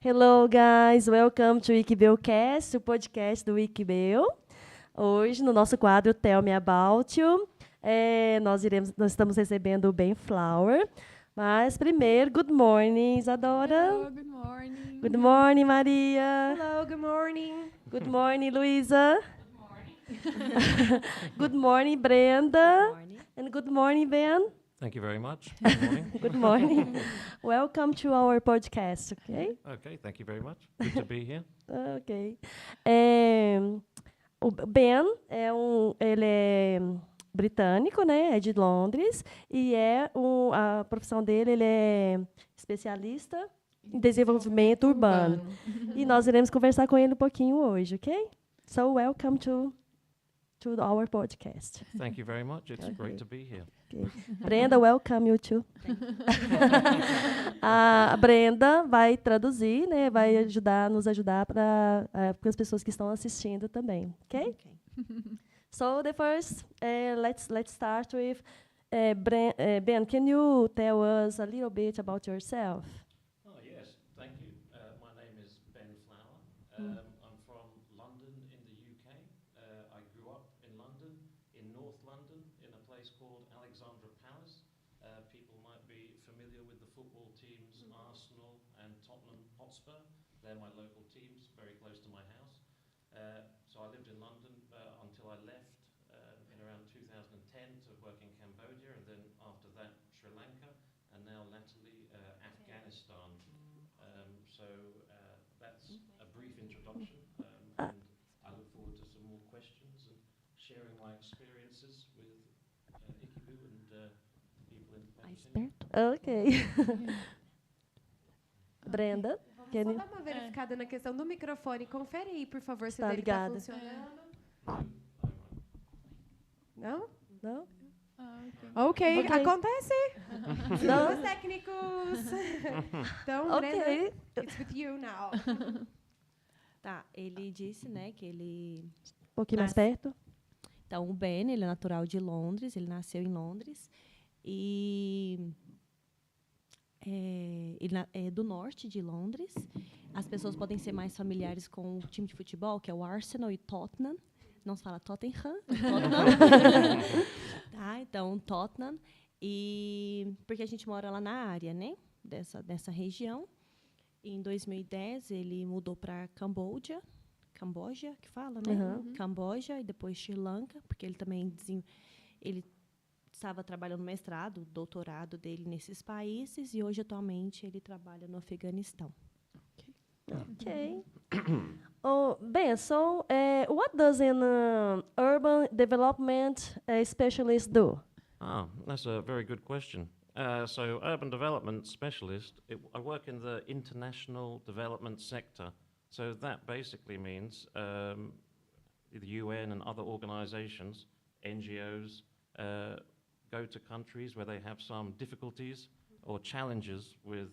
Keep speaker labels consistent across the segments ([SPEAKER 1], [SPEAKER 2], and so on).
[SPEAKER 1] Hello, guys. Welcome to WikiBeaucast, o podcast do WikiBeo. Hoje, no nosso quadro Tell Me About You, nós estamos recebendo o Ben Flower. Mas, primeiro, good morning, Isadora.
[SPEAKER 2] Hello, good morning.
[SPEAKER 1] Good morning, Maria.
[SPEAKER 3] Hello, good morning.
[SPEAKER 1] Good morning, Luisa.
[SPEAKER 2] Good morning.
[SPEAKER 1] Good morning, Brenda.
[SPEAKER 4] Good morning.
[SPEAKER 1] And good morning, Ben.
[SPEAKER 5] Thank you very much. Good morning.
[SPEAKER 1] Good morning. Welcome to our podcast, okay?
[SPEAKER 5] Okay, thank you very much. Good to be here.
[SPEAKER 1] Ok. O Ben ele é britânico, né? É de Londres e a profissão dele, ele é especialista em desenvolvimento urbano. E nós iremos conversar com ele um pouquinho hoje, ok? So welcome to our podcast.
[SPEAKER 5] Thank you very much. It's
[SPEAKER 1] Okay.
[SPEAKER 5] great to be here.
[SPEAKER 1] Okay. Brenda, welcome you too. A Brenda vai traduzir, né? Vai nos ajudar para as pessoas que estão assistindo também, ok?
[SPEAKER 4] Okay.
[SPEAKER 1] So the first, let's start with Ben. Can you tell us a little bit about yourself?
[SPEAKER 5] Oh, yes, thank you. My name is Ben Flower. I'm from London in the UK. I grew up in London, in North London, in a place called Alexandra Palace. People might be familiar with the football teams Arsenal and Tottenham Hotspur. They're my local teams, very close to my house. So I lived in London until I left in around 2010 to work in Cambodia, and then after that Sri Lanka, and now latterly Afghanistan. That's a brief introduction, and I look forward to some more questions and sharing my experiences with Ikibu and people in Pennsylvania.
[SPEAKER 1] Ok. Brenda,
[SPEAKER 3] Vamos
[SPEAKER 1] can
[SPEAKER 3] só
[SPEAKER 1] you?
[SPEAKER 3] dar uma verificada na questão do microfone. Confere aí, por favor, se
[SPEAKER 1] Tá
[SPEAKER 3] ele está
[SPEAKER 1] ligado.
[SPEAKER 3] funcionando. Não?
[SPEAKER 1] Não?
[SPEAKER 3] Ok,
[SPEAKER 1] Ok.
[SPEAKER 3] acontece.
[SPEAKER 1] Não?
[SPEAKER 3] Os técnicos. Então,
[SPEAKER 1] Ok.
[SPEAKER 3] Brenda, it's with you now.
[SPEAKER 4] Tá, ele disse, né, que ele...
[SPEAKER 1] Um pouquinho mais
[SPEAKER 4] Mas-
[SPEAKER 1] perto.
[SPEAKER 4] Então, o Ben, ele é natural de Londres, ele nasceu em Londres. E ele é do norte de Londres. As pessoas podem ser mais familiares com o time de futebol, que é o Arsenal e Tottenham. Não se fala Tottenham, é Tottenham. Tá, então, Tottenham. E porque a gente mora lá na área, né, dessa região. Em 2010, ele mudou para Camboja, que fala, né?
[SPEAKER 1] Uhum.
[SPEAKER 4] Camboja e depois Sri Lanka, porque ele também ele estava trabalhando no mestrado, doutorado dele nesses países, e hoje, atualmente, ele trabalha no Afeganistão.
[SPEAKER 1] Okay. Oh, Ben, so what does an urban development specialist do?
[SPEAKER 5] Ah, that's a very good question. So, urban development specialist, I work in the international development sector. So that basically means the UN and other organizations, NGOs, go to countries where they have some difficulties or challenges with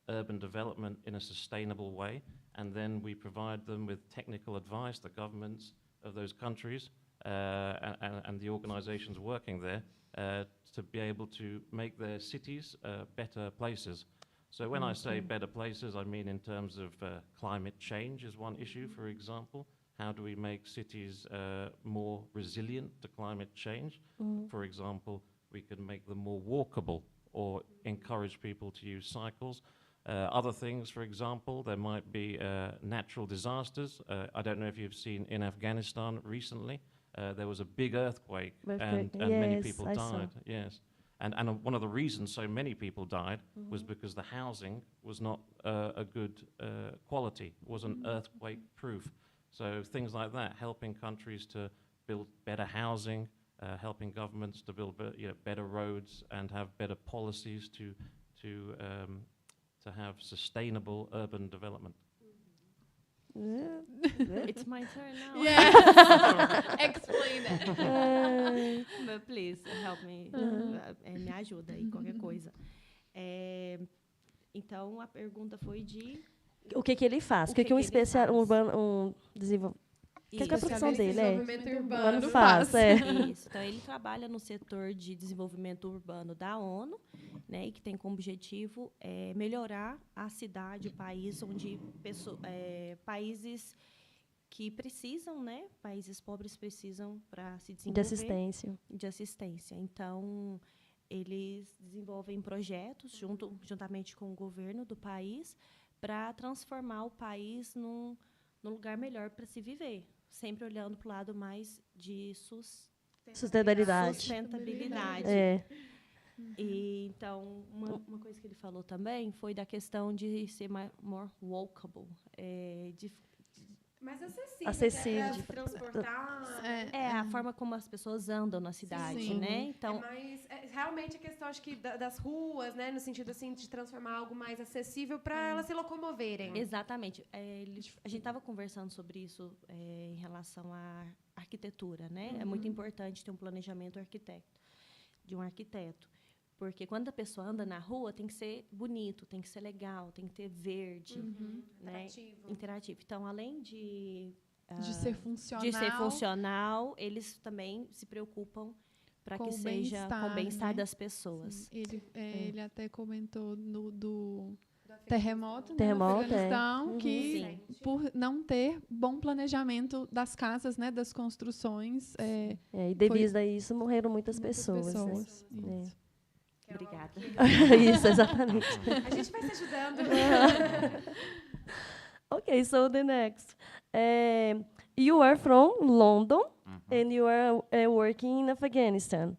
[SPEAKER 5] urban development in a sustainable way, and then we provide them with technical advice, the governments of those countries and the organizations working there, to be able to make their cities better places. So when I say better places, I mean in terms of climate change is one issue, for example. How do we make cities more resilient to climate change? For example, we can make them more walkable or encourage people to use cycles. Other things, for example, there might be natural disasters. I don't know if you've seen in Afghanistan recently, there was a big earthquake and many
[SPEAKER 1] Yes,
[SPEAKER 5] people
[SPEAKER 1] I saw.
[SPEAKER 5] died. Yes. And one of the reasons so many people died was because the housing was not a good quality, wasn't earthquake proof. So things like that, helping countries to build better housing, helping governments to build better roads and have better policies to have sustainable urban development.
[SPEAKER 4] It's my turn now.
[SPEAKER 2] Yes. Explain it.
[SPEAKER 4] But please, help me. Me ajuda aí, qualquer coisa. Então, a pergunta foi de...
[SPEAKER 1] O que ele faz?
[SPEAKER 4] O
[SPEAKER 1] O que
[SPEAKER 4] que
[SPEAKER 1] um
[SPEAKER 4] ele
[SPEAKER 1] especial,
[SPEAKER 4] faz?
[SPEAKER 1] Que é a profissão
[SPEAKER 3] Especialista em
[SPEAKER 1] dele, é?
[SPEAKER 3] desenvolvimento
[SPEAKER 1] Urbano
[SPEAKER 3] urbano
[SPEAKER 1] faz, é.
[SPEAKER 4] Isso. Então, ele trabalha no setor de desenvolvimento urbano da ONU, né, e que tem como objetivo melhorar a cidade, o país, onde países que precisam, né, países pobres precisam para se desenvolver. De assistência. Então, eles desenvolvem projetos juntamente com o governo do país para transformar o país num lugar melhor para se viver, sempre olhando para o lado mais de
[SPEAKER 1] Sustentabilidade. É.
[SPEAKER 4] E, então, uma coisa que ele falou também foi da questão de ser more walkable,
[SPEAKER 3] mais
[SPEAKER 1] Acessível.
[SPEAKER 3] de transportar.
[SPEAKER 4] a forma como as pessoas andam na cidade,
[SPEAKER 3] Sim.
[SPEAKER 4] né? Então,
[SPEAKER 3] Realmente a questão, acho que das ruas, né, no sentido assim de transformar algo mais acessível para elas se locomoverem.
[SPEAKER 4] exatamente. A gente estava conversando sobre isso em relação à arquitetura, né? É muito importante ter um planejamento de um arquiteto. Porque quando a pessoa anda na rua, tem que ser bonito, tem que ser legal, tem que ter verde, né? Interativo. Então, além de
[SPEAKER 2] ser funcional,
[SPEAKER 4] eles também se preocupam para
[SPEAKER 2] com
[SPEAKER 4] que
[SPEAKER 2] o
[SPEAKER 4] seja com o bem-estar
[SPEAKER 2] né?
[SPEAKER 4] das pessoas.
[SPEAKER 2] Sim. Ele até comentou do terremoto, né,
[SPEAKER 1] Terremoto,
[SPEAKER 2] no Afeganistão, que
[SPEAKER 4] Sim.
[SPEAKER 2] por não ter bom planejamento das casas, né, das construções.
[SPEAKER 1] E devido a isso, morreram muitas pessoas. Né?
[SPEAKER 2] Isso.
[SPEAKER 4] Obrigada.
[SPEAKER 1] Isso, exatamente.
[SPEAKER 3] A gente vai se ajudando.
[SPEAKER 1] Okay, so the next. You are from London and you are working in Afghanistan.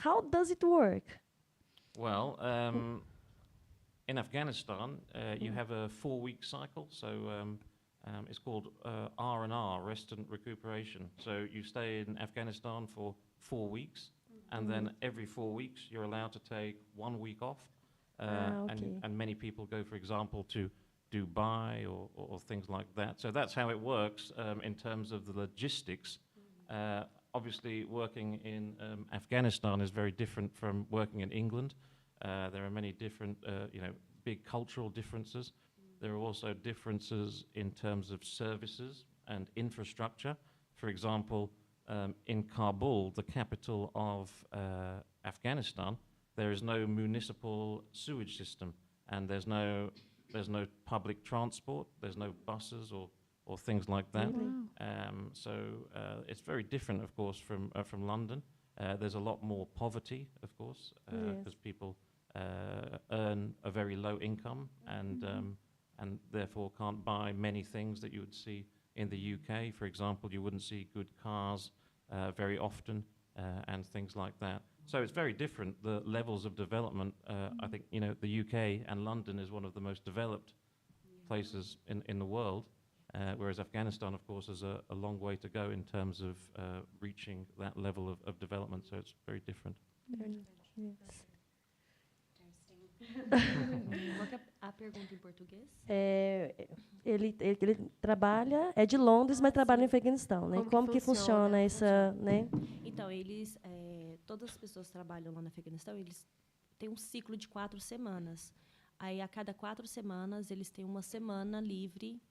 [SPEAKER 1] How does it work?
[SPEAKER 5] Well, in Afghanistan, you have a 4-week cycle, so it's called R&R, Rest and Recuperation. So you stay in Afghanistan for 4 weeks, and then every 4 weeks you're allowed to take 1 week off. And many people go, for example, to Dubai or things like that. So that's how it works in terms of the logistics. Obviously, working in Afghanistan is very different from working in England. There are many different, big cultural differences. There are also differences in terms of services and infrastructure. For example, in Kabul, the capital of Afghanistan, there is no municipal sewage system, and there's no public transport. There's no buses or things like that. So it's very different, of course, from London. There's a lot more poverty, of course, because people earn a very low income and therefore can't buy many things that you would see in the UK. For example, you wouldn't see good cars very often and things like that. So it's very different, the levels of development. I think, the UK and London is one of the most developed places in the world, whereas Afghanistan, of course, has a long way to go in terms of reaching that level of development. So it's very different.
[SPEAKER 1] Yes.
[SPEAKER 4] A pergunta em português?
[SPEAKER 1] Ele trabalha, é de Londres, mas trabalha no Afeganistão, né? Como que funciona essa, né?
[SPEAKER 4] Então, todas as pessoas que trabalham lá no Afeganistão, eles têm um ciclo de 4 semanas. Aí, a cada 4 semanas, eles têm uma semana livre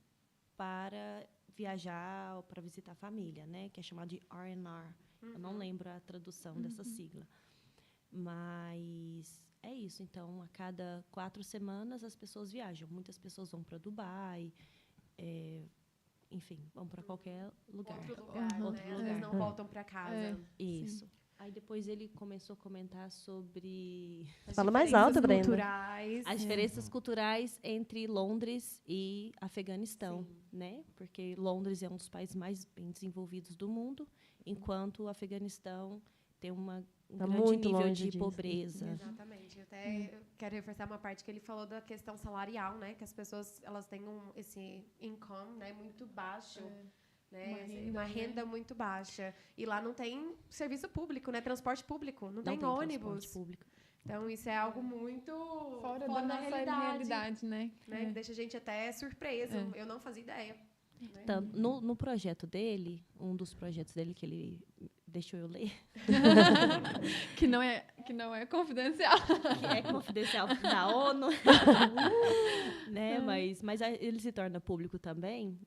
[SPEAKER 4] para viajar ou para visitar a família, né? Que é chamado de R&R. Eu não lembro a tradução dessa sigla. Mas é isso. Então, a cada 4 semanas, as pessoas viajam. Muitas pessoas vão para Dubai, enfim, vão para qualquer lugar.
[SPEAKER 3] Outro lugar. Eles não voltam para casa.
[SPEAKER 4] Isso. Aí depois ele começou a comentar sobre
[SPEAKER 1] Fala mais alto, Brenda.
[SPEAKER 4] As diferenças culturais entre Londres e Afeganistão, né? Porque Londres é um dos países mais bem desenvolvidos do mundo, enquanto o Afeganistão tem um grande nível de pobreza.
[SPEAKER 3] Exatamente. Eu até quero reforçar uma parte que ele falou da questão salarial, né? Que as pessoas elas têm esse income, né, muito baixo. Né? Uma renda muito baixa. E lá não tem serviço público, né? Transporte público. Não tem ônibus.
[SPEAKER 4] Público.
[SPEAKER 3] Então, isso é algo muito
[SPEAKER 2] fora da nossa realidade, né?
[SPEAKER 3] Que deixa a gente até surpreso. Eu não fazia ideia.
[SPEAKER 4] Então, no projeto dele, um dos projetos dele que ele deixou eu ler.
[SPEAKER 2] Que não é confidencial.
[SPEAKER 4] que é confidencial da ONU, né? Mas ele se torna público também.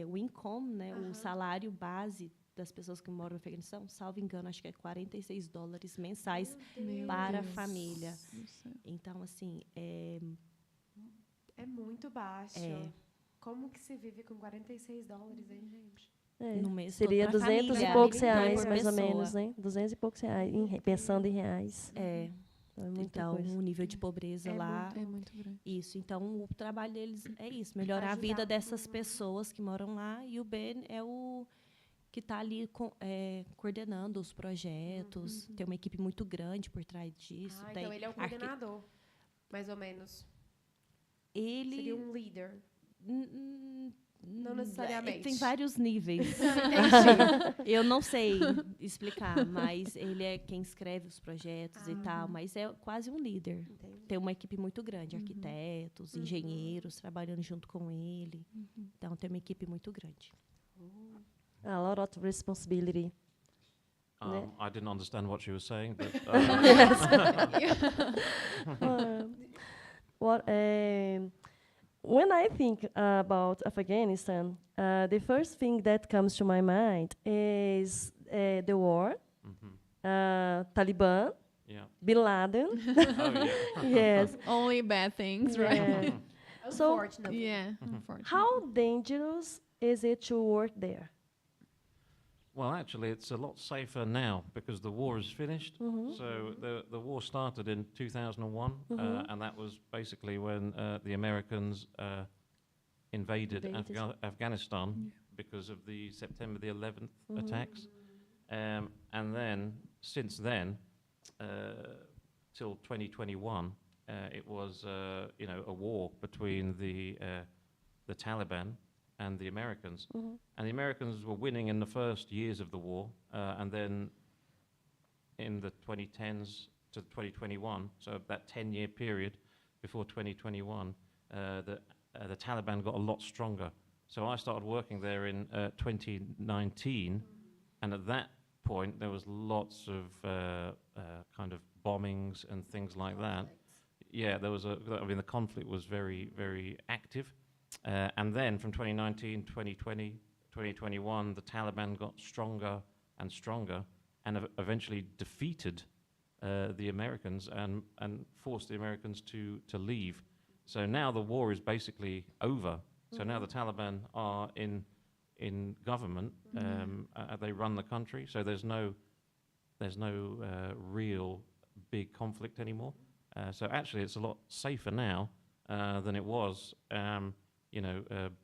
[SPEAKER 4] O income, né? O salário base das pessoas que moram no Afeganistão, salvo engano, acho que é $46 mensais para a família. Então, assim,
[SPEAKER 3] É muito baixo.
[SPEAKER 4] É.
[SPEAKER 3] Como que se vive com $46, hein, gente?
[SPEAKER 4] no mês
[SPEAKER 1] Seria
[SPEAKER 4] todo pra
[SPEAKER 1] 200
[SPEAKER 4] família,
[SPEAKER 1] e poucos
[SPEAKER 4] então,
[SPEAKER 1] reais,
[SPEAKER 4] por
[SPEAKER 1] mais ou
[SPEAKER 4] pessoa.
[SPEAKER 1] menos, né? 200 e poucos reais, pensando em reais.
[SPEAKER 4] É.
[SPEAKER 1] É muita
[SPEAKER 4] Então,
[SPEAKER 1] coisa.
[SPEAKER 4] o nível de pobreza lá.
[SPEAKER 2] É muito grande.
[SPEAKER 4] Isso. Então, o trabalho deles é isso, melhorar a
[SPEAKER 3] Ajudar.
[SPEAKER 4] vida dessas pessoas que moram lá. E o Ben é o que está ali coordenando os projetos. Tem uma equipe muito grande por trás disso.
[SPEAKER 3] Ah,
[SPEAKER 4] Tem
[SPEAKER 3] então ele é o coordenador, mais ou menos.
[SPEAKER 4] Ele
[SPEAKER 3] Seria um líder. Não
[SPEAKER 4] Não
[SPEAKER 3] necessariamente.
[SPEAKER 4] Tem vários níveis.
[SPEAKER 3] Entendi.
[SPEAKER 4] Eu não sei explicar, mas ele é quem escreve os projetos e tal. Mas é quase um líder.
[SPEAKER 3] Entendi.
[SPEAKER 4] Tem uma equipe muito grande, arquitetos, engenheiros trabalhando junto com ele. Então, tem uma equipe muito grande.
[SPEAKER 1] A lot of responsibility.
[SPEAKER 5] I didn't understand what she was saying, but
[SPEAKER 1] When I think about Afghanistan, the first thing that comes to my mind is the war, Taliban,
[SPEAKER 5] yeah.
[SPEAKER 1] Bin Laden.
[SPEAKER 5] Oh, yeah.
[SPEAKER 1] Yes.
[SPEAKER 2] Only bad things, right?
[SPEAKER 1] Yeah. So,
[SPEAKER 3] Unfortunately.
[SPEAKER 2] Yeah, unfortunately.
[SPEAKER 1] how dangerous is it to work there?
[SPEAKER 5] Well, actually, it's a lot safer now because the war is finished. So the war started in 2001, and that was basically when the Americans invaded Afghanistan because of the September the 11th attacks. And then, since then, till 2021, it was a war between the Taliban and the Americans. And the Americans were winning in the first years of the war, and then in the 2010s to 2021, so that 10-year period before 2021, the Taliban got a lot stronger. So I started working there in 2019, and at that point there was lots of kind of bombings and things like that. Yeah, there was the conflict was very, very active. And then from 2019, 2020, 2021, the Taliban got stronger and stronger and eventually defeated the Americans and forced the Americans to leave. So now the war is basically over. So now the Taliban are in government. They run the country. So there's no real big conflict anymore. So actually it's a lot safer now than it was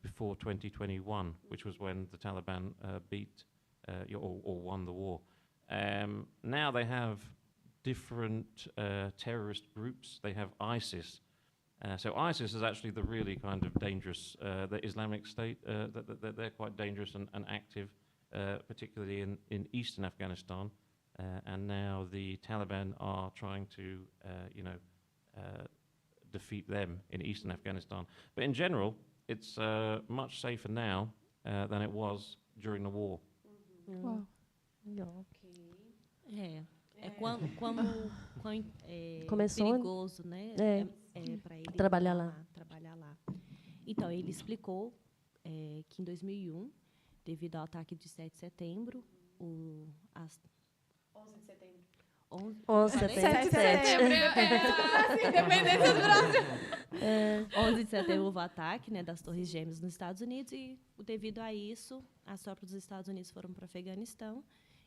[SPEAKER 5] before 2021, which was when the Taliban beat or won the war. Now they have different terrorist groups. They have ISIS. So ISIS is actually the really kind of dangerous, the Islamic State, they're quite dangerous and active, particularly in eastern Afghanistan. And now the Taliban are trying to, defeat them in eastern Afghanistan. But in general, it's much safer now than it was during the war.
[SPEAKER 2] Uau.
[SPEAKER 1] Legal.
[SPEAKER 4] Quão
[SPEAKER 1] Começou,
[SPEAKER 4] perigoso, né? Para ele
[SPEAKER 1] trabalhar lá.
[SPEAKER 4] trabalhar lá. Então, ele explicou que em 2001, devido ao ataque de 7 de setembro,
[SPEAKER 3] 11 de setembro.
[SPEAKER 1] 11 de
[SPEAKER 3] 7 de
[SPEAKER 1] setembro.
[SPEAKER 3] setembro. Independência do Brasil.
[SPEAKER 4] 11 de setembro houve o ataque, né, das Torres Gêmeas nos Estados Unidos e, devido a isso, as tropas dos Estados Unidos foram para o Afeganistão.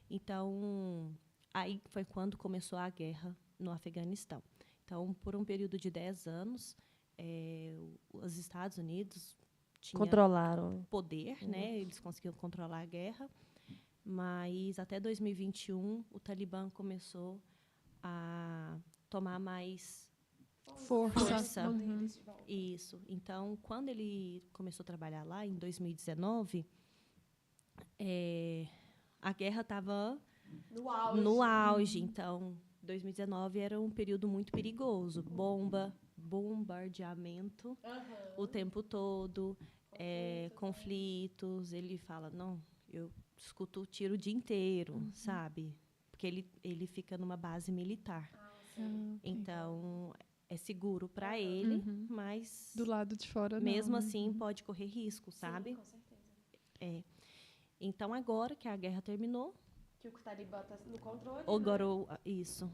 [SPEAKER 4] Então, aí foi quando começou a guerra no Afeganistão. Então, por um período de 10 anos, os Estados Unidos tinham
[SPEAKER 1] Controlaram.
[SPEAKER 4] poder, né? Eles conseguiam controlar a guerra. Mas até 2021, o Talibã começou a tomar mais força. Isso. Então, quando ele começou a trabalhar lá, em 2019, a guerra estava no auge. Então, 2019 era um período muito perigoso. Bombardeamento o tempo todo, conflitos. Ele fala, não, eu escuto tiro o dia inteiro, sabe? porque ele fica numa base militar. Então, é seguro para ele, mas
[SPEAKER 2] Do lado de fora,
[SPEAKER 4] mesmo
[SPEAKER 2] não, né?
[SPEAKER 4] assim pode correr risco, sabe?
[SPEAKER 3] Sim, com certeza.
[SPEAKER 4] Então, agora que a guerra terminou,
[SPEAKER 3] Que o talibã tá no controle,
[SPEAKER 4] agora
[SPEAKER 3] né?
[SPEAKER 4] isso.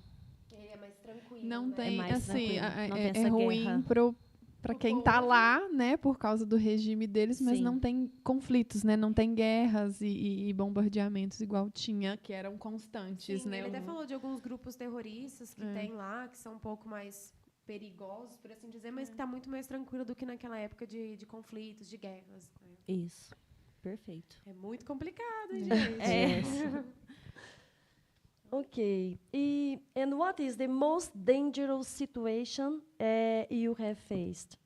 [SPEAKER 3] Ele é mais tranquilo,
[SPEAKER 2] Não
[SPEAKER 3] né?
[SPEAKER 2] tem,
[SPEAKER 4] mais
[SPEAKER 2] assim,
[SPEAKER 4] tranquilo, não tem
[SPEAKER 2] é
[SPEAKER 4] essa
[SPEAKER 2] ruim
[SPEAKER 4] guerra.
[SPEAKER 2] para
[SPEAKER 3] Pro
[SPEAKER 2] quem tá
[SPEAKER 3] povo.
[SPEAKER 2] lá, né, por causa do regime deles, mas
[SPEAKER 4] Sim.
[SPEAKER 2] não tem conflitos, né? Não tem guerras e bombardeamentos igual tinha, que eram constantes,
[SPEAKER 3] Sim,
[SPEAKER 2] né?
[SPEAKER 3] ele até falou de alguns grupos terroristas que tem lá, que são um pouco mais perigosos, por assim dizer, mas que está muito mais tranquilo do que naquela época de conflitos, de guerras. Né?
[SPEAKER 4] Isso. Perfeito.
[SPEAKER 3] É muito complicado, hein, gente?
[SPEAKER 4] É.
[SPEAKER 1] Okay. And what is the most dangerous situation you have faced?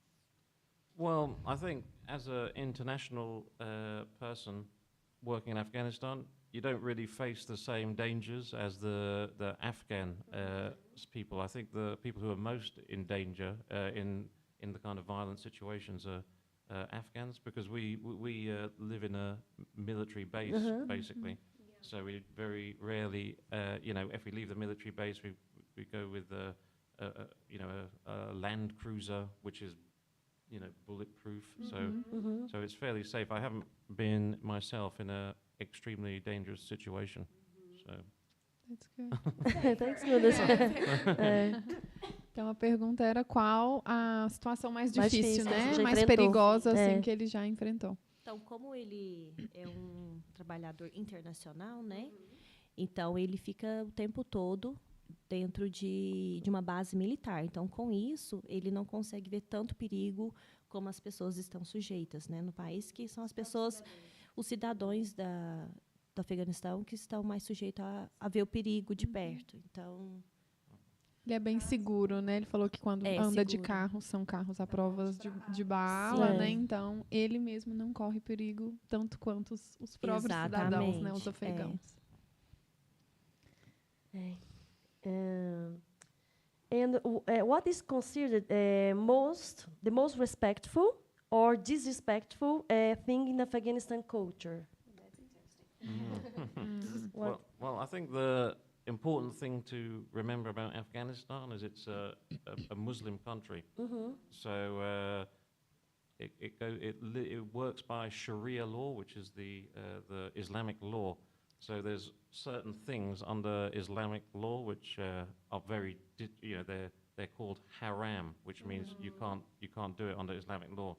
[SPEAKER 5] Well, I think as an international person working in Afghanistan, you don't really face the same dangers as the Afghan people. I think the people who are most in danger in the kind of violent situations are Afghans, because we live in a military base, basically. So we very rarely, if we leave the military base, we go with a land cruiser, which is bulletproof. So it's fairly safe. I haven't been myself in a extremely dangerous situation. So
[SPEAKER 2] That's good.
[SPEAKER 1] Thanks, goodness.
[SPEAKER 2] Então a pergunta era qual a situação mais
[SPEAKER 1] Mais
[SPEAKER 2] difícil,
[SPEAKER 1] difícil,
[SPEAKER 2] né?
[SPEAKER 1] já
[SPEAKER 2] Mais
[SPEAKER 1] enfrentou.
[SPEAKER 2] perigosa, assim,
[SPEAKER 1] É.
[SPEAKER 2] que ele já enfrentou.
[SPEAKER 4] Então, como ele é um trabalhador internacional, né? Então, ele fica o tempo todo dentro de uma base militar. Então, com isso, ele não consegue ver tanto perigo como as pessoas estão sujeitas, né? No país, que são as pessoas, os cidadãos do Afeganistão, que estão mais sujeitos a ver o perigo de perto. Então,
[SPEAKER 2] Ele é bem seguro, né? Ele falou que quando
[SPEAKER 4] É,
[SPEAKER 2] anda de
[SPEAKER 4] seguro.
[SPEAKER 2] carro, são carros à prova de bala,
[SPEAKER 1] Sim.
[SPEAKER 2] né? Então, ele mesmo não corre perigo tanto quanto os próprios cidadãos, né? Os
[SPEAKER 4] Exatamente,
[SPEAKER 2] afegãos.
[SPEAKER 1] And what is considered the most respectful or disrespectful thing in Afghanistan culture? What?
[SPEAKER 5] well, I think the important thing to remember about Afghanistan is it's a Muslim country. So it works by Sharia law, which is the Islamic law. So there's certain things under Islamic law which are very, they're called haram, which means you can't do it under Islamic law.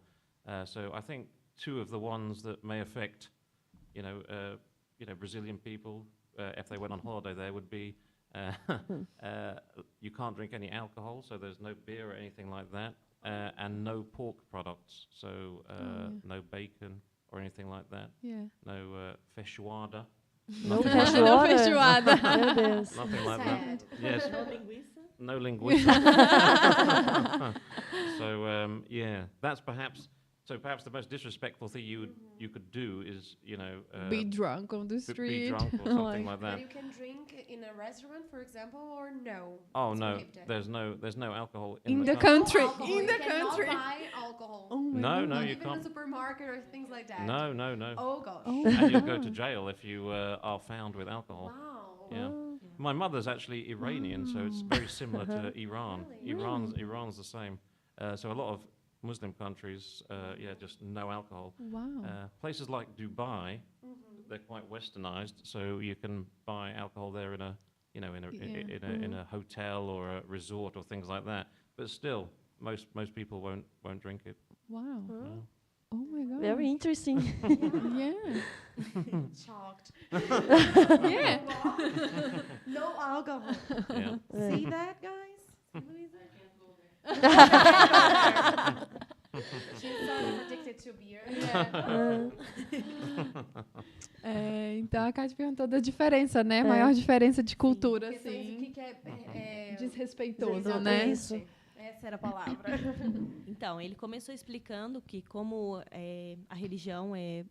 [SPEAKER 5] So I think two of the ones that may affect, Brazilian people if they went on holiday there would be you can't drink any alcohol, so there's no beer or anything like that, and no pork products, so no bacon or anything like that.
[SPEAKER 2] Yeah.
[SPEAKER 5] No feijoada.
[SPEAKER 1] No
[SPEAKER 5] Nothing like that.
[SPEAKER 2] Não
[SPEAKER 1] feijoada.
[SPEAKER 2] feijoada.
[SPEAKER 1] Meu Deus.
[SPEAKER 5] Nothing like
[SPEAKER 3] Sad.
[SPEAKER 5] that. Yes.
[SPEAKER 4] no linguiça.
[SPEAKER 5] No linguiça. So that's perhaps the most disrespectful thing you could do is
[SPEAKER 2] Be drunk on the
[SPEAKER 5] be
[SPEAKER 2] street.
[SPEAKER 5] drunk or something like
[SPEAKER 3] But
[SPEAKER 5] that.
[SPEAKER 3] you can drink in a restaurant, for example, or no?
[SPEAKER 5] Oh
[SPEAKER 3] It's
[SPEAKER 5] no,
[SPEAKER 3] prohibited.
[SPEAKER 5] there's no alcohol
[SPEAKER 2] In
[SPEAKER 5] in
[SPEAKER 2] the
[SPEAKER 5] the
[SPEAKER 2] country.
[SPEAKER 3] No alcohol.
[SPEAKER 2] In the
[SPEAKER 3] You cannot
[SPEAKER 2] country.
[SPEAKER 3] buy alcohol.
[SPEAKER 2] Oh my
[SPEAKER 5] No,
[SPEAKER 2] God.
[SPEAKER 5] no,
[SPEAKER 3] Not
[SPEAKER 5] you
[SPEAKER 3] even in
[SPEAKER 5] can't.
[SPEAKER 3] the supermarket or things like that.
[SPEAKER 5] No, no, no.
[SPEAKER 3] Oh gosh.
[SPEAKER 2] Oh.
[SPEAKER 5] And you'll go to jail if you are found with alcohol.
[SPEAKER 3] Wow.
[SPEAKER 5] Yeah. My mother's actually Iranian, so it's very similar to Iran.
[SPEAKER 3] Really?
[SPEAKER 5] Iran's the same. So a lot of Muslim countries, just no alcohol.
[SPEAKER 2] Wow.
[SPEAKER 5] Places like Dubai, they're quite westernized, so you can buy alcohol there in a hotel or a resort or things like that. But still, most people won't drink it.
[SPEAKER 2] Wow.
[SPEAKER 5] No.
[SPEAKER 2] Oh my God.
[SPEAKER 1] Very interesting.
[SPEAKER 2] Yeah.
[SPEAKER 3] Shocked.
[SPEAKER 2] Yeah.
[SPEAKER 3] No alcohol.
[SPEAKER 5] Yeah.
[SPEAKER 3] See that, guys? See, Luisa? She's sort of addicted to beer.
[SPEAKER 2] Então a Kate perguntou da diferença, né? Maior diferença de cultura,
[SPEAKER 3] Questões do
[SPEAKER 2] assim.
[SPEAKER 3] que é
[SPEAKER 2] Desrespeitoso,
[SPEAKER 3] exatamente.
[SPEAKER 2] né?
[SPEAKER 1] Isso.
[SPEAKER 3] Essa era a palavra.
[SPEAKER 4] Então, ele começou explicando que como a religião é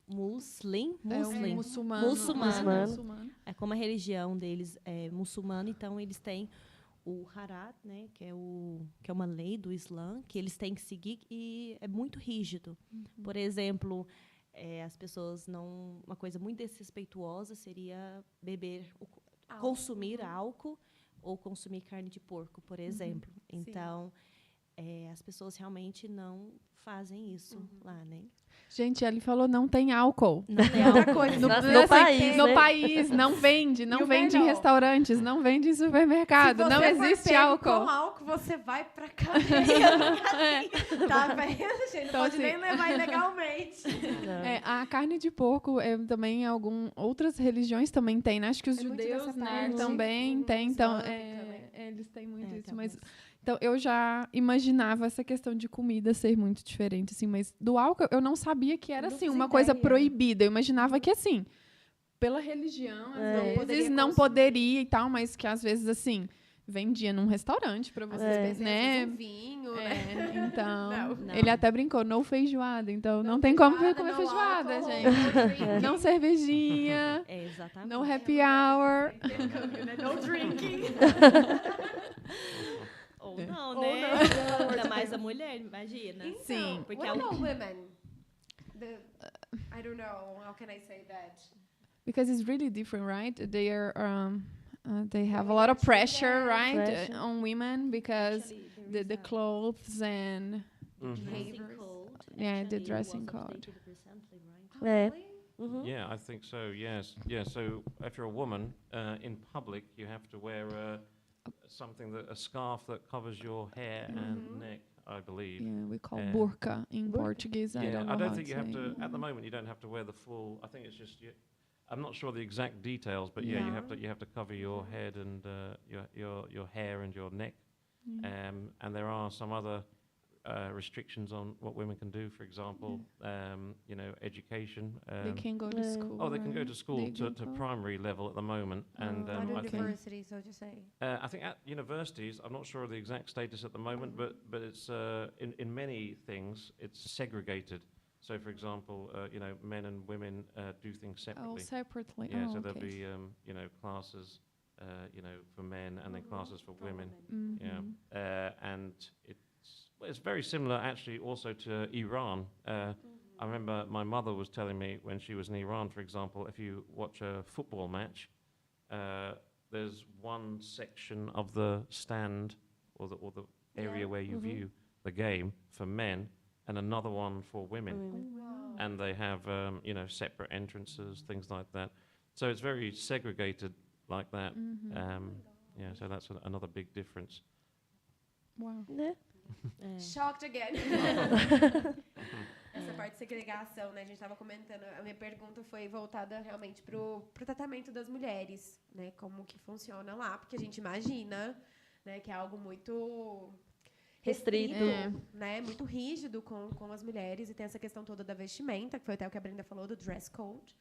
[SPEAKER 4] muslim,
[SPEAKER 2] É um muçulmano.
[SPEAKER 1] Muçulmano.
[SPEAKER 4] É como a religião deles é muçulmana, então eles têm o harat, né, que é uma lei do Islã que eles têm que seguir e é muito rígido. Por exemplo, as pessoas não, uma coisa muito desrespeituosa seria beber consumir álcool ou consumir carne de porco, por exemplo. Então, as pessoas realmente não fazem isso lá, né?
[SPEAKER 2] Gente, ele falou não tem álcool.
[SPEAKER 4] Não tem álcool.
[SPEAKER 3] Outra coisa,
[SPEAKER 1] No país,
[SPEAKER 2] No
[SPEAKER 1] né?
[SPEAKER 2] país, não vende. Não
[SPEAKER 3] E o
[SPEAKER 2] vende em
[SPEAKER 3] melhor?
[SPEAKER 2] restaurantes, não vende em supermercado. Não existe
[SPEAKER 3] Com
[SPEAKER 2] álcool.
[SPEAKER 3] álcool, você vai pra cadeia. Tá vendo, gente? Não
[SPEAKER 2] Então,
[SPEAKER 3] pode
[SPEAKER 2] assim,
[SPEAKER 3] nem levar ilegalmente.
[SPEAKER 2] A carne de porco também outras religiões também tem, né? Acho que os
[SPEAKER 3] É muito
[SPEAKER 2] judeus,
[SPEAKER 3] dessa
[SPEAKER 2] né,
[SPEAKER 3] parte.
[SPEAKER 2] também tem. Então,
[SPEAKER 3] Islâmica, né?
[SPEAKER 2] eles têm muito
[SPEAKER 4] É,
[SPEAKER 2] isso.
[SPEAKER 4] tem
[SPEAKER 2] Mas,
[SPEAKER 4] alguns.
[SPEAKER 2] então, eu já imaginava essa questão de comida ser muito diferente, assim. Mas do álcool, eu não sabia que era,
[SPEAKER 3] Eu não
[SPEAKER 2] assim,
[SPEAKER 3] fazia
[SPEAKER 2] uma coisa
[SPEAKER 3] ideia.
[SPEAKER 2] proibida. Eu imaginava que, assim, pela religião, às vezes,
[SPEAKER 3] poderia
[SPEAKER 2] não
[SPEAKER 3] consumir.
[SPEAKER 2] poderia e tal, mas que, às vezes, assim, vendia num restaurante pra você,
[SPEAKER 3] Às vezes
[SPEAKER 2] né?
[SPEAKER 3] um vinho, né?
[SPEAKER 2] Então,
[SPEAKER 3] Não.
[SPEAKER 2] ele até brincou, não feijoada. Então, não tem como
[SPEAKER 3] feijoada,
[SPEAKER 2] comer
[SPEAKER 3] no
[SPEAKER 2] feijoada,
[SPEAKER 3] álcool,
[SPEAKER 2] gente.
[SPEAKER 3] no drinking.
[SPEAKER 2] Não cervejinha,
[SPEAKER 4] Exatamente.
[SPEAKER 2] não happy hour.
[SPEAKER 3] Intercâmbio, né? No drinking.
[SPEAKER 4] Ou não,
[SPEAKER 3] Ou
[SPEAKER 4] né?
[SPEAKER 3] não.
[SPEAKER 4] Ainda mais a mulher, imagina.
[SPEAKER 2] Sim.
[SPEAKER 3] Então,
[SPEAKER 4] porque
[SPEAKER 3] what
[SPEAKER 4] é o-
[SPEAKER 3] about women? I don't know, how can I say that?
[SPEAKER 2] Because it's really different, right? They have a lot of pressure, right,
[SPEAKER 1] Pressure.
[SPEAKER 2] on women because
[SPEAKER 4] Actually, there
[SPEAKER 2] the
[SPEAKER 4] is a
[SPEAKER 2] clothes and
[SPEAKER 4] dressing
[SPEAKER 3] behaviors.
[SPEAKER 4] code.
[SPEAKER 2] Yeah, the
[SPEAKER 4] Actually, it
[SPEAKER 2] dressing
[SPEAKER 4] was
[SPEAKER 2] code.
[SPEAKER 4] updated recently, right?
[SPEAKER 1] É.
[SPEAKER 3] Really?
[SPEAKER 1] Uhum.
[SPEAKER 5] Yeah, I think so. Yes. Yeah. So if you're a woman in public, you have to wear a scarf that covers your hair and neck, I believe.
[SPEAKER 2] yeah, we call
[SPEAKER 5] Yeah.
[SPEAKER 2] burqa in
[SPEAKER 1] Burqa.
[SPEAKER 2] Portuguese. I
[SPEAKER 5] Yeah,
[SPEAKER 2] don't know how
[SPEAKER 5] think
[SPEAKER 2] to
[SPEAKER 5] you have
[SPEAKER 2] say.
[SPEAKER 5] to. At the moment, you don't have to wear the full. I think it's just. I'm not sure the exact details, but yeah,
[SPEAKER 3] Yeah.
[SPEAKER 5] you have to cover your head and your hair and your neck. And there are some other restrictions on what women can do. For example, education.
[SPEAKER 2] They can go to school.
[SPEAKER 5] Oh, they can go
[SPEAKER 2] right?
[SPEAKER 5] to school
[SPEAKER 2] They
[SPEAKER 5] to
[SPEAKER 2] can go.
[SPEAKER 5] primary level at the moment, and
[SPEAKER 3] At
[SPEAKER 5] I think
[SPEAKER 3] university, so to say.
[SPEAKER 5] I think at universities, I'm not sure of the exact status at the moment, but it's in many things it's segregated. So, for example, men and women do things
[SPEAKER 2] Oh,
[SPEAKER 5] separately.
[SPEAKER 2] separately.
[SPEAKER 5] Yeah,
[SPEAKER 2] oh,
[SPEAKER 5] so
[SPEAKER 2] okay.
[SPEAKER 5] there'll be classes, for men and then classes for women.
[SPEAKER 2] Mhm.
[SPEAKER 5] Yeah, and it's very similar actually also to Iran. I remember my mother was telling me when she was in Iran, for example, if you watch a football match, there's one section of the stand or the area where you view the game for men and another one for women.
[SPEAKER 3] Wow.
[SPEAKER 5] And they have separate entrances, things like that. So it's very segregated like that. Yeah, so that's another big difference.
[SPEAKER 2] Wow.
[SPEAKER 1] Né?
[SPEAKER 4] É.
[SPEAKER 3] Shocked again. Essa parte de segregação, né? A gente estava comentando. A minha pergunta foi voltada realmente pro tratamento das mulheres, né? Como que funciona lá, porque a gente imagina, né, que é algo muito restrito, né? Muito rígido com as mulheres e tem essa questão toda da vestimenta, que foi até o que a Brenda falou do dress code,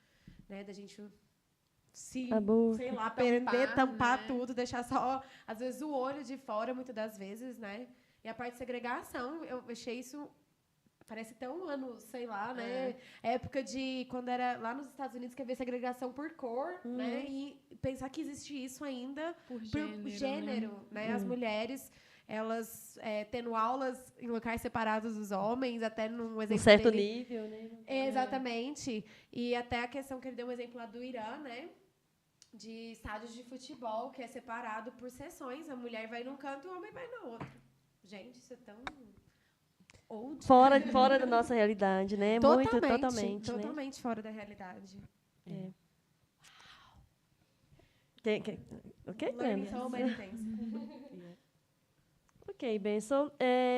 [SPEAKER 3] né? Da gente se, sei lá, tampar
[SPEAKER 2] né?
[SPEAKER 3] tudo, deixar só às vezes o olho de fora, muitas das vezes, né? E a parte de segregação, eu achei isso parece tão anos, sei lá, né? Época de quando era lá nos Estados Unidos que havia segregação por cor, né? E pensar que existe isso ainda
[SPEAKER 2] Por
[SPEAKER 3] por
[SPEAKER 2] gênero,
[SPEAKER 3] gênero, né? As mulheres, elas tendo aulas em locais separados dos homens, até num
[SPEAKER 1] Um
[SPEAKER 3] exemplo
[SPEAKER 1] certo
[SPEAKER 3] dele,
[SPEAKER 1] nível, né?
[SPEAKER 3] exatamente. E até a questão que ele deu um exemplo lá do Irã, né? De estádios de futebol, que é separado por seções. A mulher vai num canto e o homem vai na outra. Gente, isso é tão old.
[SPEAKER 1] Fora da nossa realidade, né? Muito, totalmente, né?
[SPEAKER 3] Totalmente fora da realidade.
[SPEAKER 1] Okay,
[SPEAKER 3] Learning
[SPEAKER 1] Brenda?
[SPEAKER 3] so many things.
[SPEAKER 1] Okay, Ben. So,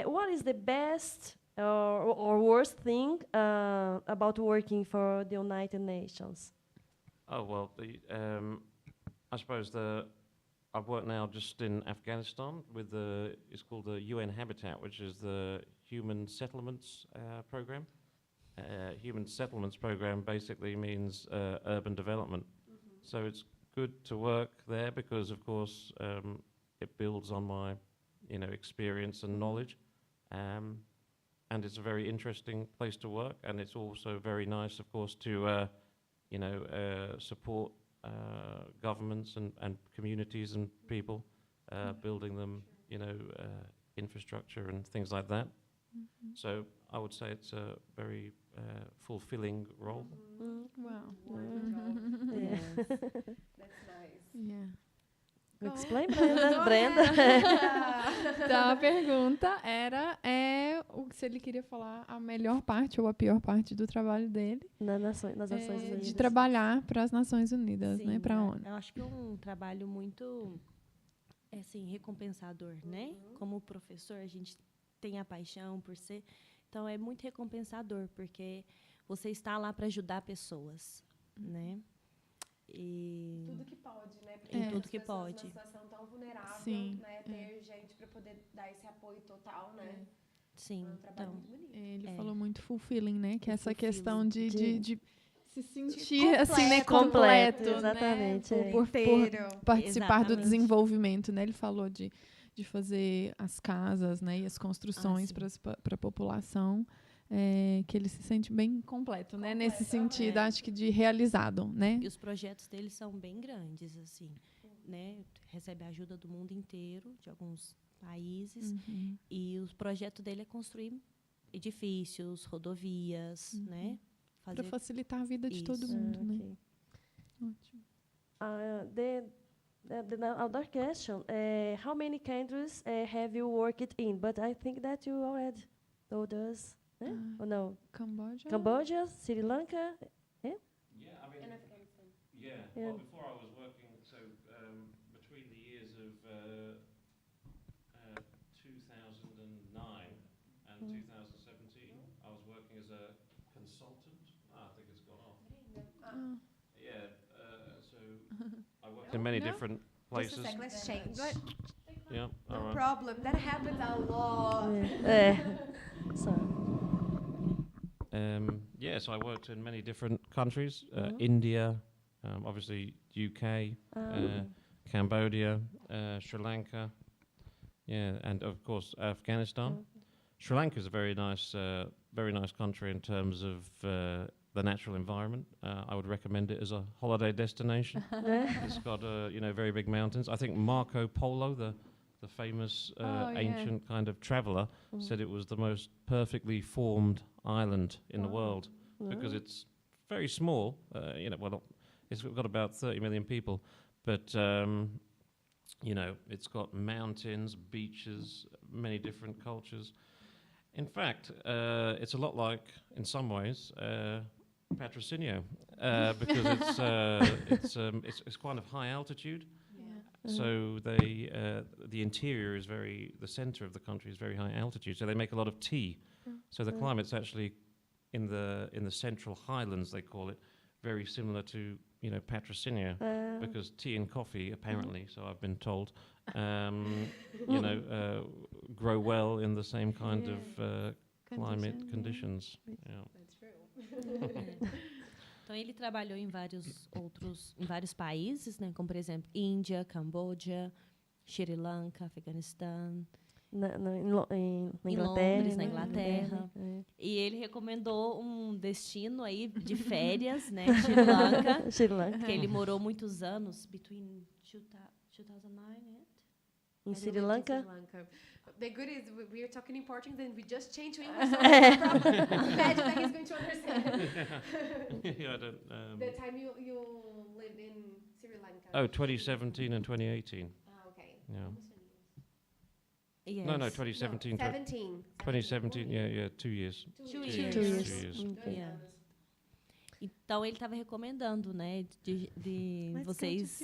[SPEAKER 1] what is the best or worst thing about working for the United Nations?
[SPEAKER 5] Oh well, I suppose I've worked now just in Afghanistan with it's called the UN Habitat, which is the Human Settlements Program. Human Settlements Program basically means urban development. So it's good to work there because, of course, it builds on my, experience and knowledge, and it's a very interesting place to work. And it's also very nice, of course, to support governments and communities and people, building them, infrastructure and things like that. So I would say it's a very fulfilling role.
[SPEAKER 2] Wow.
[SPEAKER 1] Yeah.
[SPEAKER 3] That's nice.
[SPEAKER 2] Yeah.
[SPEAKER 1] Explain, Brenda.
[SPEAKER 2] Então, a pergunta era se ele queria falar a melhor parte ou a pior parte do trabalho dele.
[SPEAKER 1] Nas Nações Unidas.
[SPEAKER 2] De trabalhar para as Nações Unidas,
[SPEAKER 4] Sim,
[SPEAKER 2] né? Para a ONU.
[SPEAKER 4] eu acho que é um trabalho muito assim, recompensador, né? Como professor, a gente tem a paixão por ser. Então, é muito recompensador, porque você está lá para ajudar pessoas, né? E
[SPEAKER 3] Tudo que pode, né? Porque
[SPEAKER 4] Em tudo
[SPEAKER 3] as
[SPEAKER 4] que
[SPEAKER 3] pessoas
[SPEAKER 4] pode.
[SPEAKER 3] numa situação tão vulnerável,
[SPEAKER 2] Sim.
[SPEAKER 3] né? Ter gente para poder dar esse apoio total, né?
[SPEAKER 4] sim,
[SPEAKER 3] É um trabalho
[SPEAKER 4] então,
[SPEAKER 3] muito bonito.
[SPEAKER 2] Ele
[SPEAKER 4] É.
[SPEAKER 2] falou muito fulfilling, né? Que é essa
[SPEAKER 4] Fulfilling.
[SPEAKER 2] questão de se sentir
[SPEAKER 3] completo.
[SPEAKER 2] assim, né?
[SPEAKER 1] Completo,
[SPEAKER 2] Completo,
[SPEAKER 1] exatamente,
[SPEAKER 2] né?
[SPEAKER 1] é.
[SPEAKER 2] Por participar do
[SPEAKER 4] Exatamente.
[SPEAKER 2] desenvolvimento, né? Ele falou de fazer as casas, né? E as construções
[SPEAKER 4] sim.
[SPEAKER 2] para a população. Que ele se sente bem completo, né? Nesse
[SPEAKER 3] Completo,
[SPEAKER 2] sentido, acho que de realizado, né?
[SPEAKER 4] E os projetos deles são bem grandes, assim, né? Recebe ajuda do mundo inteiro, de alguns países.
[SPEAKER 2] Uhum.
[SPEAKER 4] E o projeto dele é construir edifícios, rodovias, né?
[SPEAKER 2] Para
[SPEAKER 4] Fazer
[SPEAKER 2] facilitar a vida de todo
[SPEAKER 4] Isso.
[SPEAKER 2] mundo, né?
[SPEAKER 1] Okay.
[SPEAKER 2] Ótimo.
[SPEAKER 1] The other question, how many countries have you worked in? But I think that you already told us, or no?
[SPEAKER 2] Camboja.
[SPEAKER 1] Cambodia, Sri Lanka.
[SPEAKER 5] Yeah, I mean,
[SPEAKER 3] And Afghanistan.
[SPEAKER 5] yeah.
[SPEAKER 1] Yeah.
[SPEAKER 5] Well, before I was working, so between the years of 2009 and 2017, I was working as a consultant. I think it's gone off.
[SPEAKER 2] Ah.
[SPEAKER 5] Yeah, so I worked in many
[SPEAKER 2] No?
[SPEAKER 5] different
[SPEAKER 3] Just a
[SPEAKER 5] places.
[SPEAKER 3] sec, let's change. What?
[SPEAKER 5] Yeah,
[SPEAKER 3] No
[SPEAKER 5] all right.
[SPEAKER 3] problem. That happens a lot.
[SPEAKER 1] So,
[SPEAKER 5] Yeah, so I worked in many different countries.
[SPEAKER 1] Mhm.
[SPEAKER 5] India, obviously UK, Cambodia, Sri Lanka, yeah, and of course Afghanistan. Sri Lanka is a very nice country in terms of the natural environment. I would recommend it as a holiday destination. It's got very big mountains. I think Marco Polo, the famous ancient kind of traveller, said it was the most perfectly formed island in the world because it's very small. We've got about 30 million people, but it's got mountains, beaches, many different cultures. In fact, it's a lot like, in some ways, Patrocinio, because it's kind of high altitude. So the interior is the center of the country is very high altitude. So they make a lot of tea. So the climate's actually in the central highlands, they call it, very similar to Patrocinio, because tea and coffee apparently, so I've been told, grow well in the same kind of climate conditions. Yeah.
[SPEAKER 3] That's true.
[SPEAKER 4] Então ele trabalhou em vários países, né? Como por exemplo Índia, Camboja, Sri Lanka, Afeganistão,
[SPEAKER 1] em
[SPEAKER 4] em
[SPEAKER 1] Inglaterra.
[SPEAKER 4] Londres, na Inglaterra.
[SPEAKER 1] É.
[SPEAKER 4] E ele recomendou um destino aí de férias, né? Sri Lanka,
[SPEAKER 1] Sri Lanka.
[SPEAKER 4] que ele morou muitos anos, between 2009
[SPEAKER 1] Em Sri Lanka.
[SPEAKER 3] The good is we are talking in Portuguese and we just changed to English. So imagine that he's going to understand.
[SPEAKER 5] Yeah, I don't.
[SPEAKER 3] The time you lived in Sri Lanka.
[SPEAKER 5] Oh, 2017 and 2018.
[SPEAKER 3] Ah, okay.
[SPEAKER 5] Yeah.
[SPEAKER 4] Yes.
[SPEAKER 5] No, 2017.
[SPEAKER 3] 17.
[SPEAKER 5] 2017. Yeah, 2 years.
[SPEAKER 3] 2
[SPEAKER 4] years.
[SPEAKER 3] years.
[SPEAKER 1] 2 years.
[SPEAKER 5] 2 years.
[SPEAKER 1] Okay.
[SPEAKER 4] Yeah. Então ele estava recomendando, né, de vocês.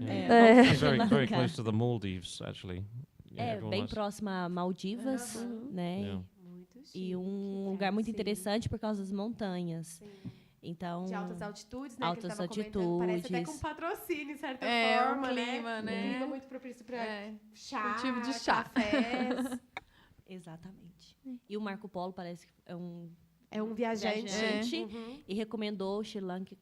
[SPEAKER 5] Yeah. It's
[SPEAKER 4] Sri
[SPEAKER 5] very
[SPEAKER 4] Lanka.
[SPEAKER 5] close to the Maldives, actually. Yeah,
[SPEAKER 4] É
[SPEAKER 5] everyone
[SPEAKER 4] bem
[SPEAKER 5] likes-
[SPEAKER 4] próximo a Maldivas, né?
[SPEAKER 5] Yeah.
[SPEAKER 3] Muito
[SPEAKER 4] E
[SPEAKER 3] chique.
[SPEAKER 4] lugar muito
[SPEAKER 3] Sim.
[SPEAKER 4] interessante por causa das montanhas.
[SPEAKER 3] Sim.
[SPEAKER 4] Então,
[SPEAKER 3] De altas altitudes, né?
[SPEAKER 4] altas
[SPEAKER 3] que ele tava comentando. Parece até
[SPEAKER 4] altitudes.
[SPEAKER 3] com patrocínio, de certa
[SPEAKER 2] É, o
[SPEAKER 3] forma,
[SPEAKER 2] clima, né?
[SPEAKER 3] Um clima muito propício para chá,
[SPEAKER 2] Cultivo de chá.
[SPEAKER 3] cafés.
[SPEAKER 4] exatamente. E o Marco Polo parece que é um
[SPEAKER 3] É um viajante.
[SPEAKER 4] viajante
[SPEAKER 3] Uhum.
[SPEAKER 4] e recomendou o Sri Lanka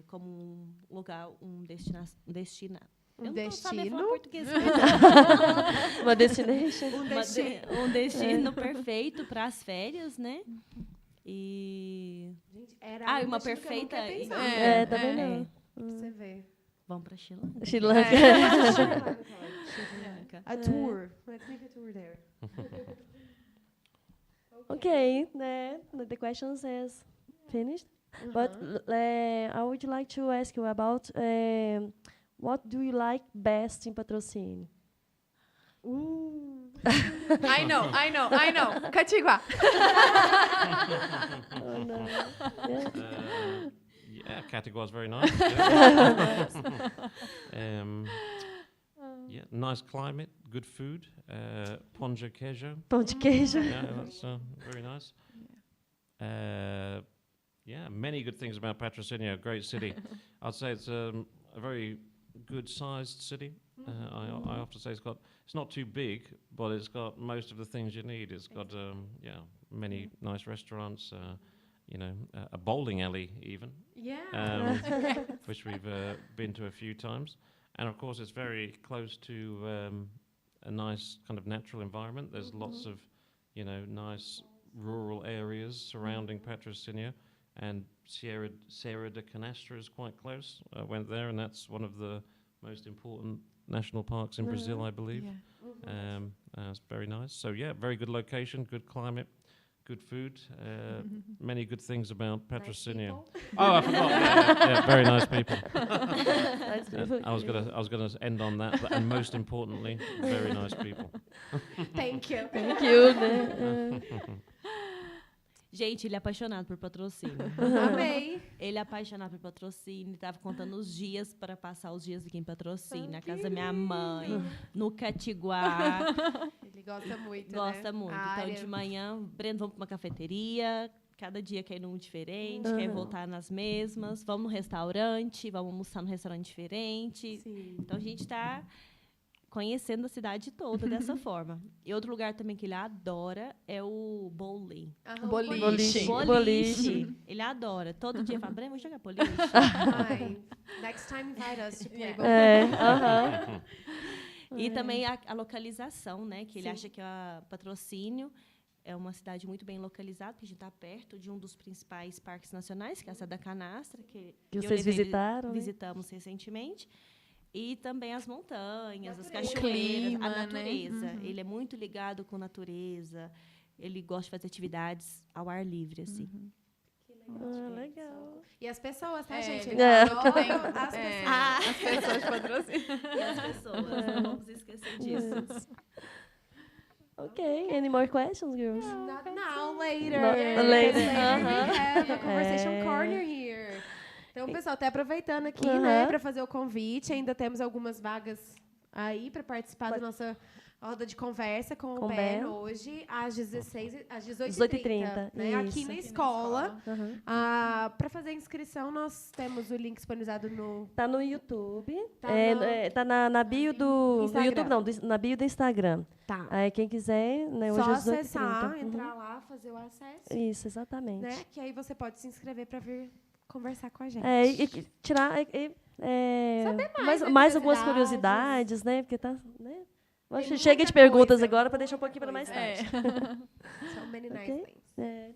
[SPEAKER 4] como um lugar, um destino. Eu não tô sabendo falar português.
[SPEAKER 1] Uma destination.
[SPEAKER 4] Um destino perfeito para as férias, né? E
[SPEAKER 3] Gente, era
[SPEAKER 4] e uma
[SPEAKER 3] um destino que eu nunca
[SPEAKER 4] perfeita.
[SPEAKER 3] ia pensar.
[SPEAKER 1] É, também
[SPEAKER 4] é.
[SPEAKER 1] não.
[SPEAKER 3] Pra você ver.
[SPEAKER 4] Vamos para Sri Lanka.
[SPEAKER 1] Sri Lanka.
[SPEAKER 4] Sri Lanka.
[SPEAKER 3] A tour. Let's make a tour there.
[SPEAKER 1] Okay, the questions is finished. But I would like to ask you about What do you like best in Patrocínio?
[SPEAKER 3] I know. Catiguá.
[SPEAKER 1] Oh, no. Yeah.
[SPEAKER 5] Yeah, Catiguá is very nice. Yeah. Yeah, nice climate, good food. Pão de queijo.
[SPEAKER 1] Pão de queijo.
[SPEAKER 5] Yeah, that's very nice. Yeah, many good things about Patrocinio. Great city. I'd say it's a very good-sized city. I often say it's not too big, but it's got most of the things you need. It's got many nice restaurants. A bowling alley even.
[SPEAKER 3] Yeah.
[SPEAKER 5] Which we've been to a few times. And of course, it's very close to a nice kind of natural environment. There's lots of, nice rural areas surrounding Patrocinio, and Serra da Canastra is quite close. I went there, and that's one of the most important national parks in Brazil, I believe.
[SPEAKER 2] Yeah.
[SPEAKER 5] It's very nice. So yeah, very good location, good climate. Good food, many good things about Patrocinio. Oh, I forgot. Yeah, very nice people.
[SPEAKER 1] Nice people.
[SPEAKER 5] I was gonna end on that, and most importantly, very nice people.
[SPEAKER 3] Thank you.
[SPEAKER 1] Thank you, né?
[SPEAKER 4] Gente, ele é apaixonado por Patrocínio.
[SPEAKER 3] Amei.
[SPEAKER 4] Ele é apaixonado por Patrocínio. Estava contando os dias para passar os dias aqui em Patrocínio, na casa da minha mãe, no Catiguá.
[SPEAKER 3] Ele gosta muito,
[SPEAKER 4] Gosta
[SPEAKER 3] né?
[SPEAKER 4] muito.
[SPEAKER 3] A
[SPEAKER 4] Então,
[SPEAKER 3] área.
[SPEAKER 4] de manhã, Breno, vamos para uma cafeteria. Cada dia quer ir num diferente, quer voltar nas mesmas. Vamos no restaurante, vamos almoçar num restaurante diferente.
[SPEAKER 3] Sim.
[SPEAKER 4] Então, a gente está conhecendo a cidade toda dessa forma. E outro lugar também que ele adora é o bowling.
[SPEAKER 2] Boliche.
[SPEAKER 1] Boliche.
[SPEAKER 4] Ele adora. Todo dia fala, Breno, vamos jogar boliche?
[SPEAKER 3] Ai, next time invite us to play bowling.
[SPEAKER 1] É,
[SPEAKER 4] E também a localização, né? Que ele
[SPEAKER 3] Sim.
[SPEAKER 4] acha que a Patrocínio é uma cidade muito bem localizada, porque a gente está perto de um dos principais parques nacionais, que é essa da Canastra, que eu
[SPEAKER 1] vocês
[SPEAKER 4] levei ele-
[SPEAKER 1] visitaram, né?
[SPEAKER 4] visitamos recentemente. E também as montanhas, as
[SPEAKER 3] Natureza.
[SPEAKER 4] cachoeiras,
[SPEAKER 2] Clima,
[SPEAKER 4] a
[SPEAKER 2] né?
[SPEAKER 4] natureza.
[SPEAKER 2] Uhum.
[SPEAKER 4] Ele é muito ligado com a natureza. Ele gosta de fazer atividades ao ar livre, assim.
[SPEAKER 1] Ah, legal.
[SPEAKER 3] E as pessoas, tá,
[SPEAKER 2] É,
[SPEAKER 3] gente?
[SPEAKER 2] ele
[SPEAKER 3] Eu
[SPEAKER 2] falou que
[SPEAKER 3] adoro
[SPEAKER 2] tem-
[SPEAKER 3] as
[SPEAKER 2] é.
[SPEAKER 3] pessoas.
[SPEAKER 2] As pessoas de patrocínio.
[SPEAKER 4] E as pessoas, não vamos esquecer disso.
[SPEAKER 1] Okay, any more questions, girls?
[SPEAKER 3] Not now, later.
[SPEAKER 1] Not later.
[SPEAKER 3] We have a
[SPEAKER 1] É.
[SPEAKER 3] conversation corner here. Então, pessoal, até aproveitando aqui,
[SPEAKER 1] Aham.
[SPEAKER 3] né, para fazer o convite. Ainda temos algumas vagas aí para participar da nossa roda de conversa com o
[SPEAKER 1] Com o
[SPEAKER 3] Ben
[SPEAKER 1] Ben.
[SPEAKER 3] hoje, às 18h30,
[SPEAKER 1] 18h30,
[SPEAKER 3] né, aqui
[SPEAKER 1] isso.
[SPEAKER 3] na
[SPEAKER 1] Aqui
[SPEAKER 3] escola.
[SPEAKER 1] Uhum.
[SPEAKER 3] Para fazer a inscrição, nós temos o link disponibilizado no...
[SPEAKER 1] Tá no YouTube.
[SPEAKER 3] Tá
[SPEAKER 1] Tá na bio do
[SPEAKER 3] Instagram.
[SPEAKER 1] YouTube, não, na bio do Instagram.
[SPEAKER 3] Tá.
[SPEAKER 1] Aí quem quiser, né, hoje
[SPEAKER 3] Só
[SPEAKER 1] às 18h30.
[SPEAKER 3] acessar, entrar lá, fazer o acesso,
[SPEAKER 1] Isso, exatamente.
[SPEAKER 3] né? Que aí você pode se inscrever para vir conversar com a gente.
[SPEAKER 1] E tirar
[SPEAKER 3] Saber
[SPEAKER 1] mais
[SPEAKER 3] mais
[SPEAKER 1] algumas
[SPEAKER 3] curiosidades.
[SPEAKER 1] curiosidades, né? Porque tá, né?
[SPEAKER 3] Tem
[SPEAKER 1] Chega
[SPEAKER 3] muita
[SPEAKER 1] de perguntas
[SPEAKER 3] coisa,
[SPEAKER 1] agora para
[SPEAKER 3] muita
[SPEAKER 1] deixar um pouquinho para mais
[SPEAKER 3] coisa.
[SPEAKER 1] tarde.
[SPEAKER 3] So many nice
[SPEAKER 1] Okay.
[SPEAKER 3] things.
[SPEAKER 1] É.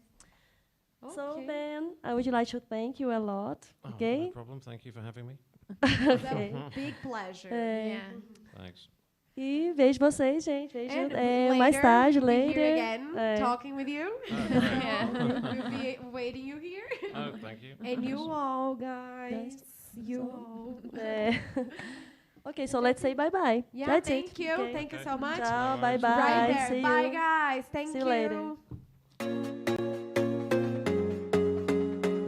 [SPEAKER 1] So
[SPEAKER 3] Okay.
[SPEAKER 1] Ben, I would like to thank you a lot.
[SPEAKER 5] Oh,
[SPEAKER 1] Okay.
[SPEAKER 5] no problem. Thank you for having me.
[SPEAKER 3] It's
[SPEAKER 1] Okay.
[SPEAKER 3] a big pleasure.
[SPEAKER 1] É.
[SPEAKER 2] Yeah.
[SPEAKER 5] Thanks.
[SPEAKER 1] E vejo vocês, gente. Vejo
[SPEAKER 3] And
[SPEAKER 1] mais tarde,
[SPEAKER 3] we're here
[SPEAKER 1] later.
[SPEAKER 3] again,
[SPEAKER 1] É.
[SPEAKER 3] talking with you. We'll be waiting you here.
[SPEAKER 5] Oh, thank you.
[SPEAKER 3] And you
[SPEAKER 5] Awesome.
[SPEAKER 3] all, guys. You all.
[SPEAKER 1] É. Okay, so let's say bye-bye.
[SPEAKER 3] Yeah,
[SPEAKER 1] That's
[SPEAKER 3] thank
[SPEAKER 1] it.
[SPEAKER 3] you.
[SPEAKER 1] Okay.
[SPEAKER 3] Thank you so much.
[SPEAKER 1] Tchau,
[SPEAKER 5] No worries.
[SPEAKER 1] bye-bye.
[SPEAKER 3] Right there.
[SPEAKER 1] See
[SPEAKER 3] Bye,
[SPEAKER 1] you.
[SPEAKER 3] guys. Thank
[SPEAKER 1] See you
[SPEAKER 3] you.
[SPEAKER 1] later.